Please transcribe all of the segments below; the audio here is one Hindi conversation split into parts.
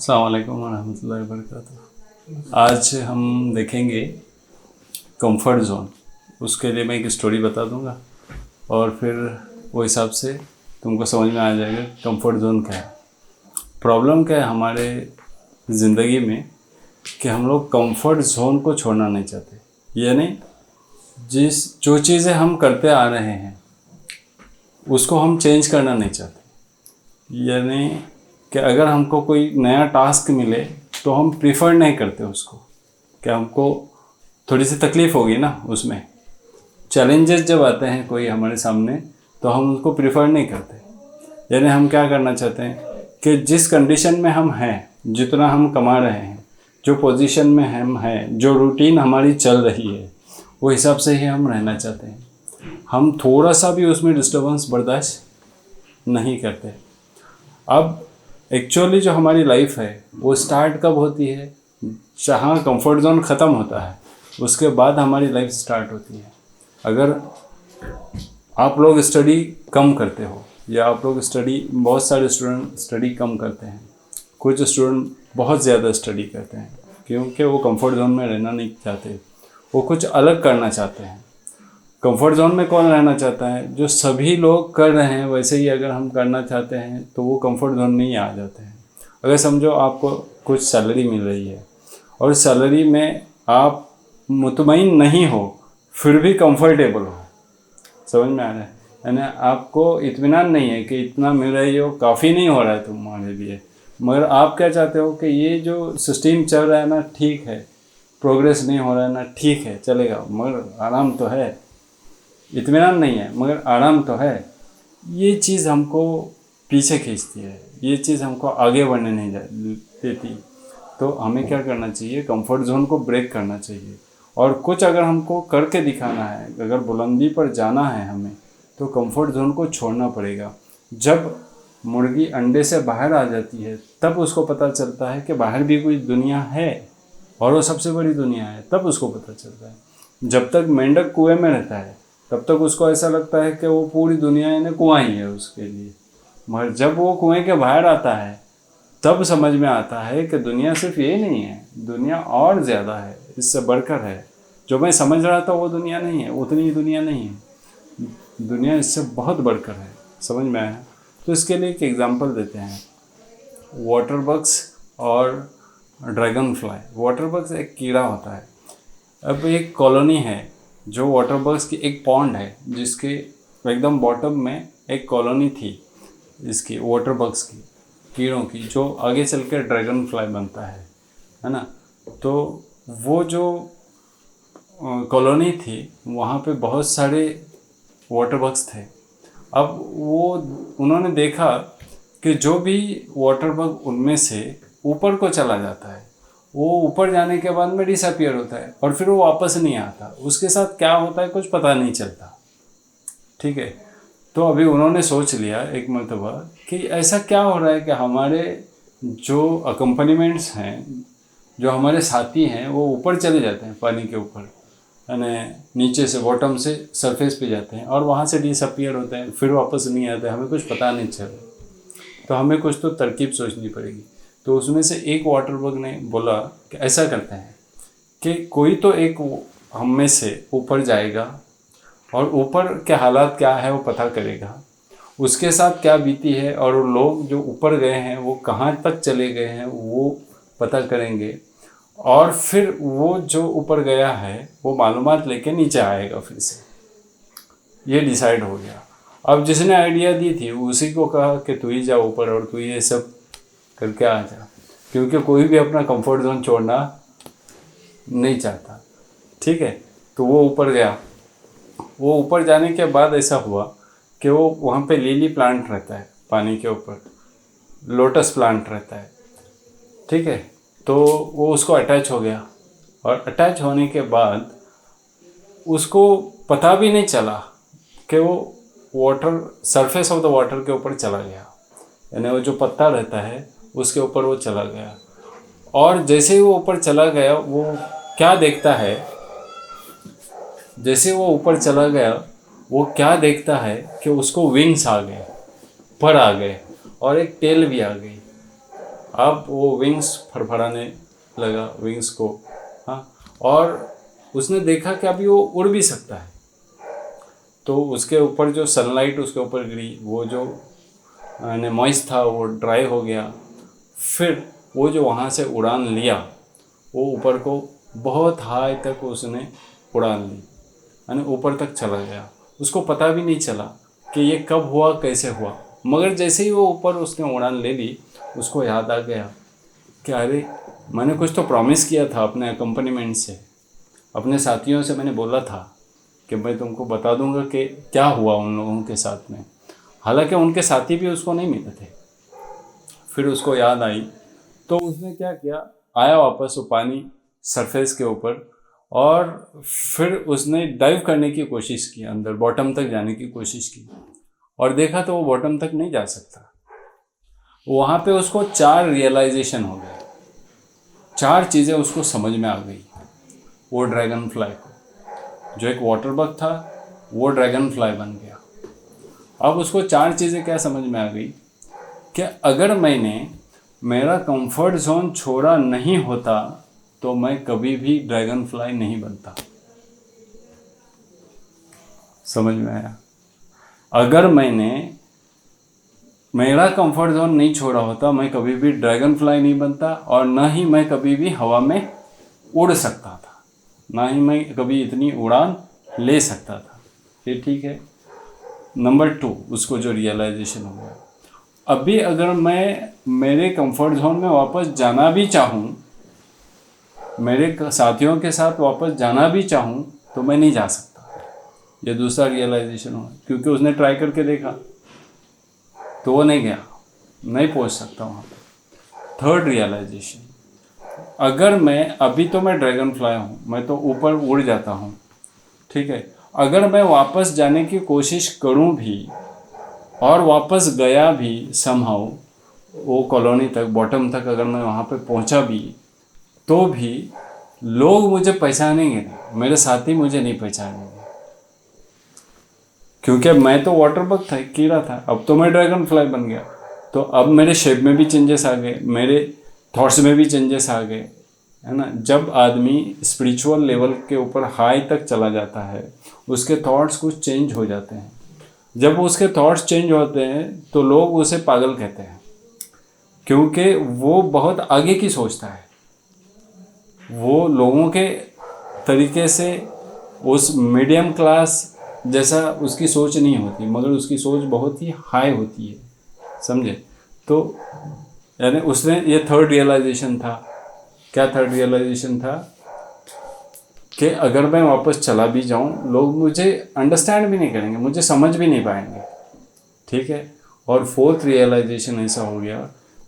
अस्सलाम वालेकुम रहमतुल्लाहि वबरकातुहू। आज हम देखेंगे कंफर्ट जोन। उसके लिए मैं एक स्टोरी बता दूंगा और फिर वो हिसाब से तुमको समझ में आ जाएगा कंफर्ट जोन क्या है। प्रॉब्लम क्या है हमारे ज़िंदगी में कि हम लोग कंफर्ट जोन को छोड़ना नहीं चाहते। यानी जो चीज़ें हम करते आ रहे हैं उसको हम चेंज करना नहीं चाहते। यानी कि अगर हमको कोई नया टास्क मिले तो हम प्रीफर नहीं करते उसको, कि हमको थोड़ी सी तकलीफ़ होगी ना उसमें। चैलेंजेस जब आते हैं कोई हमारे सामने तो हम उसको प्रीफर नहीं करते। यानी हम क्या करना चाहते हैं कि जिस कंडीशन में हम हैं, जितना हम कमा रहे हैं, जो पोजीशन में हम हैं, जो रूटीन हमारी चल रही है, वो हिसाब से ही हम रहना चाहते हैं। हम थोड़ा सा भी उसमें डिस्टर्बेंस बर्दाश्त नहीं करते। अब एक्चुअली जो हमारी लाइफ है वो स्टार्ट कब होती है? जहाँ कंफर्ट जोन ख़त्म होता है उसके बाद हमारी लाइफ स्टार्ट होती है। अगर आप लोग स्टडी कम करते हो या आप लोग बहुत सारे स्टूडेंट स्टडी कम करते हैं, कुछ स्टूडेंट बहुत ज़्यादा स्टडी करते हैं क्योंकि वो कंफर्ट जोन में रहना नहीं चाहते, वो कुछ अलग करना चाहते हैं। कंफर्ट जोन में कौन रहना चाहता है? जो सभी लोग कर रहे हैं वैसे ही अगर हम करना चाहते हैं तो वो कंफर्ट जोन में ही आ जाते हैं। अगर समझो आपको कुछ सैलरी मिल रही है और सैलरी में आप मुतमईन नहीं हो फिर भी कंफर्टेबल हो, समझ में आ रहा है? यानी आपको इत्मीनान नहीं है कि इतना मिल रही हो, काफ़ी नहीं हो रहा है तुम्हारे लिए, मगर आप क्या चाहते हो कि ये जो सिस्टम चल रहा है ना ठीक है, प्रोग्रेस नहीं हो रहा है ना ठीक है चलेगा, मगर आराम तो है। इत्मीनान नहीं है मगर आराम तो है। ये चीज़ हमको पीछे खींचती है, ये चीज़ हमको आगे बढ़ने नहीं देती। तो हमें क्या करना चाहिए? कंफर्ट जोन को ब्रेक करना चाहिए और कुछ अगर हमको करके दिखाना है, अगर बुलंदी पर जाना है हमें, तो कंफर्ट जोन को छोड़ना पड़ेगा। जब मुर्गी अंडे से बाहर आ जाती है तब उसको पता चलता है कि बाहर भी कोई दुनिया है और वो सबसे बड़ी दुनिया है, तब उसको पता चलता है। जब तक मेंढक कुएं में रहता है तब तक उसको ऐसा लगता है कि वो पूरी दुनिया यानी कुआं ही है उसके लिए, मगर जब वो कुएं के बाहर आता है तब समझ में आता है कि दुनिया सिर्फ ये नहीं है, दुनिया और ज़्यादा है, इससे बढ़कर है। जो मैं समझ रहा था वो दुनिया नहीं है, उतनी ही दुनिया नहीं है, दुनिया इससे बहुत बढ़कर है। समझ में आया? तो इसके लिए एक एग्जांपल देते हैं, वाटर बग्स और ड्रैगन फ्लाई। वाटर बग्स एक कीड़ा होता है। अब एक कॉलोनी है जो वाटर बग्स की, एक पॉन्ड है जिसके एकदम बॉटम में एक कॉलोनी थी इसकी वाटर बग्स की, कीड़ों की, जो आगे चल कर ड्रैगन फ्लाई बनता है ना। तो वो जो कॉलोनी थी वहाँ पे बहुत सारे वाटर बग्स थे। अब वो उन्होंने देखा कि जो भी वाटर बग उनमें से ऊपर को चला जाता है वो ऊपर जाने के बाद में डिसअपीयर होता है और फिर वो वापस नहीं आता। उसके साथ क्या होता है कुछ पता नहीं चलता, ठीक है। तो अभी उन्होंने सोच लिया एक मरतबा कि ऐसा क्या हो रहा है कि हमारे जो अकम्पनीमेंट्स हैं, जो हमारे साथी हैं, वो ऊपर चले जाते हैं पानी के ऊपर, यानी नीचे से बॉटम से सरफेस पे जाते हैं और वहाँ से डिसअपीयर होते हैं, फिर वापस नहीं आते, हमें कुछ पता नहीं चला। तो हमें कुछ तो तरकीब सोचनी पड़ेगी। तो उसमें से एक वाटर बग ने बोला कि ऐसा करते हैं कि कोई तो एक हम में से ऊपर जाएगा और ऊपर के हालात क्या है वो पता करेगा, उसके साथ क्या बीती है और वो लोग जो ऊपर गए हैं वो कहाँ तक चले गए हैं वो पता करेंगे, और फिर वो जो ऊपर गया है वो मालूमात लेके नीचे आएगा फिर से। ये डिसाइड हो गया। अब जिसने आइडिया दी थी उसी को कहा कि तू ही जा ऊपर और तू ये सब करके आ जा, क्योंकि कोई भी अपना कंफर्ट जोन छोड़ना नहीं चाहता, ठीक है। तो वो ऊपर गया। वो ऊपर जाने के बाद ऐसा हुआ कि वो वहाँ पे लिली प्लांट रहता है पानी के ऊपर, लोटस प्लांट रहता है, ठीक है। तो वो उसको अटैच हो गया और अटैच होने के बाद उसको पता भी नहीं चला कि वो water, surface of the water के ऊपर चला गया, यानी वो जो पत्ता रहता है उसके ऊपर वो चला गया। और जैसे ही वो ऊपर चला गया वो क्या देखता है, जैसे वो ऊपर चला गया वो क्या देखता है कि उसको विंग्स आ गए, पर आ गए और एक टेल भी आ गई। अब वो विंग्स फड़फड़ाने लगा विंग्स को, हाँ, और उसने देखा कि अभी वो उड़ भी सकता है। तो उसके ऊपर जो सनलाइट उसके ऊपर गिरी, वो जो मॉइस्ट था वो ड्राई हो गया। फिर वो जो वहाँ से उड़ान लिया, वो ऊपर को बहुत हाई तक उसने उड़ान ली, यानी ऊपर तक चला गया। उसको पता भी नहीं चला कि ये कब हुआ, कैसे हुआ। मगर जैसे ही वो ऊपर उसने उड़ान ले ली, उसको याद आ गया कि अरे मैंने कुछ तो प्रॉमिस किया था अपने अकम्पनीमेंट से, अपने साथियों से मैंने बोला था कि मैं तुमको बता दूंगा कि क्या हुआ उन लोगों के साथ में। हालांकि उनके साथी भी उसको नहीं मिले थे। फिर उसको याद आई, तो उसने क्या किया, आया वापस वो पानी सरफेस के ऊपर, और फिर उसने डाइव करने की कोशिश की, अंदर बॉटम तक जाने की कोशिश की, और देखा तो वो बॉटम तक नहीं जा सकता। वहाँ पे उसको 4 रियलाइजेशन हो गए, 4 चीज़ें उसको समझ में आ गई। वो ड्रैगन फ्लाई को, जो एक वाटर बग था वो ड्रैगन फ्लाई बन गया। अब उसको 4 चीज़ें क्या समझ में आ गई कि अगर मैंने मेरा कंफर्ट जोन छोड़ा नहीं होता तो मैं कभी भी ड्रैगन फ्लाई नहीं बनता। समझ में आया? अगर मैंने मेरा कंफर्ट जोन नहीं छोड़ा होता, मैं कभी भी ड्रैगन फ्लाई नहीं बनता, और ना ही मैं कभी भी हवा में उड़ सकता था, ना ही मैं कभी इतनी उड़ान ले सकता था। ये ठीक है। नंबर 2, उसको जो रियलाइजेशन हो गया, अभी अगर मैं मेरे कंफर्ट जोन में वापस जाना भी चाहूँ, मेरे साथियों के साथ वापस जाना भी चाहूँ, तो मैं नहीं जा सकता। ये दूसरा रियलाइजेशन हुआ, क्योंकि उसने ट्राई करके देखा तो वो नहीं गया, नहीं पहुँच सकता वहाँ पर। थर्ड रियलाइजेशन, अगर मैं अभी तो मैं ड्रैगन फ्लाई हूँ, मैं तो ऊपर उड़ जाता हूँ, ठीक है। अगर मैं वापस जाने की कोशिश करूँ भी और वापस गया भी समहाउ वो कॉलोनी तक, बॉटम तक अगर मैं वहाँ पे पहुँचा भी, तो भी लोग मुझे पहचानेंगे नहीं, मेरे साथी मुझे नहीं पहचानेंगे, क्योंकि मैं तो वाटर बग था, कीड़ा था। अब तो मैं ड्रैगन फ्लाई बन गया, तो अब मेरे शेप में भी चेंजेस आ गए, मेरे थॉट्स में भी चेंजेस आ गए, है ना। जब आदमी स्पिरिचुअल लेवल के ऊपर हाई तक चला जाता है, उसके थॉट्स कुछ चेंज हो जाते हैं। जब उसके थॉट्स चेंज होते हैं तो लोग उसे पागल कहते हैं, क्योंकि वो बहुत आगे की सोचता है। वो लोगों के तरीके से उस मीडियम क्लास जैसा उसकी सोच नहीं होती, मगर उसकी सोच बहुत ही हाई होती है, समझे। तो यानी उसने ये थर्ड रियलाइजेशन था। क्या थर्ड रियलाइजेशन था? कि अगर मैं वापस चला भी जाऊं, लोग मुझे अंडरस्टैंड भी नहीं करेंगे, मुझे समझ भी नहीं पाएंगे, ठीक है। और फोर्थ रियलाइजेशन ऐसा हो गया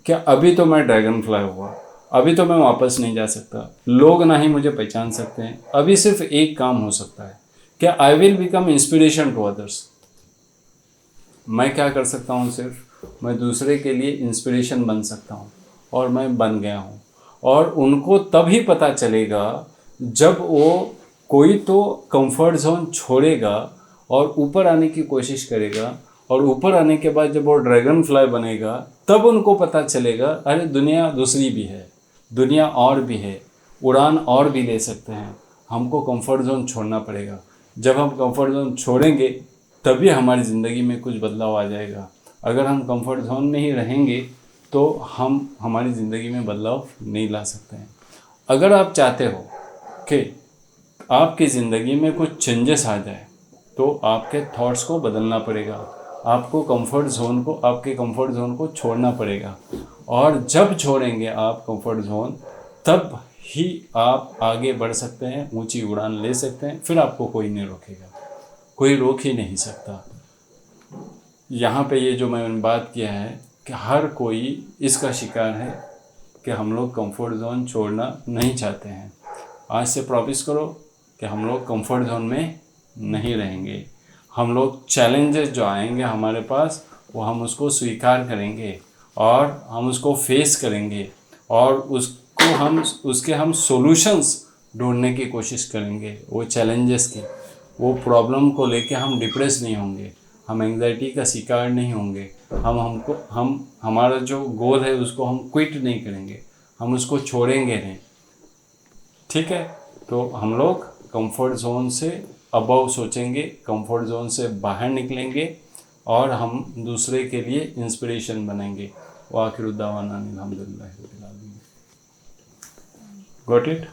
कि अभी तो मैं ड्रैगन फ्लाई हुआ, अभी तो मैं वापस नहीं जा सकता, लोग ना ही मुझे पहचान सकते हैं। अभी सिर्फ एक काम हो सकता है कि I will become inspiration to others. मैं क्या कर सकता हूँ? सिर्फ मैं दूसरे के लिए इंस्पिरेशन बन सकता हूँ, और मैं बन गया हूँ। और उनको तभी पता चलेगा जब वो कोई तो कंफर्ट जोन छोड़ेगा और ऊपर आने की कोशिश करेगा, और ऊपर आने के बाद जब वो ड्रैगन फ्लाई बनेगा, तब उनको पता चलेगा अरे दुनिया दूसरी भी है, दुनिया और भी है, उड़ान और भी ले सकते हैं, हमको कंफर्ट जोन छोड़ना पड़ेगा। जब हम कंफर्ट जोन छोड़ेंगे तभी हमारी ज़िंदगी में कुछ बदलाव आ जाएगा। अगर हम कंफर्ट जोन में ही रहेंगे तो हम हमारी ज़िंदगी में बदलाव नहीं ला सकते हैं। अगर आप चाहते हो कि आपकी ज़िंदगी में कुछ चेंजेस आ जाए, तो आपके थॉट्स को बदलना पड़ेगा, आपको आपके कंफर्ट जोन को छोड़ना पड़ेगा। और जब छोड़ेंगे आप कंफर्ट जोन, तब ही आप आगे बढ़ सकते हैं, ऊंची उड़ान ले सकते हैं, फिर आपको कोई नहीं रोकेगा, कोई रोक ही नहीं सकता। यहाँ पे ये जो मैंने बात किया है कि हर कोई इसका शिकार है कि हम लोग कंफर्ट जोन छोड़ना नहीं चाहते हैं। आज से प्रॉमिस करो कि हम लोग कंफर्ट जोन में नहीं रहेंगे। हम लोग चैलेंजेस जो आएंगे हमारे पास, वो हम उसको स्वीकार करेंगे और हम उसको फेस करेंगे, और उसके हम सॉल्यूशंस ढूंढने की कोशिश करेंगे। वो चैलेंजेस की, वो प्रॉब्लम को लेके हम डिप्रेस नहीं होंगे, हम एंग्जाइटी का शिकार नहीं होंगे, हम हमारा जो गोल है उसको हम क्विट नहीं करेंगे, हम उसको छोड़ेंगे नहीं। ठीक है, तो हम लोग कंफर्ट जोन से अबव सोचेंगे, कंफर्ट जोन से बाहर निकलेंगे और हम दूसरे के लिए इंस्पिरेशन बनेंगे। वाखिर दावाना अल्हम्दुलिल्लाह रब्बिल आलमीन। Got it?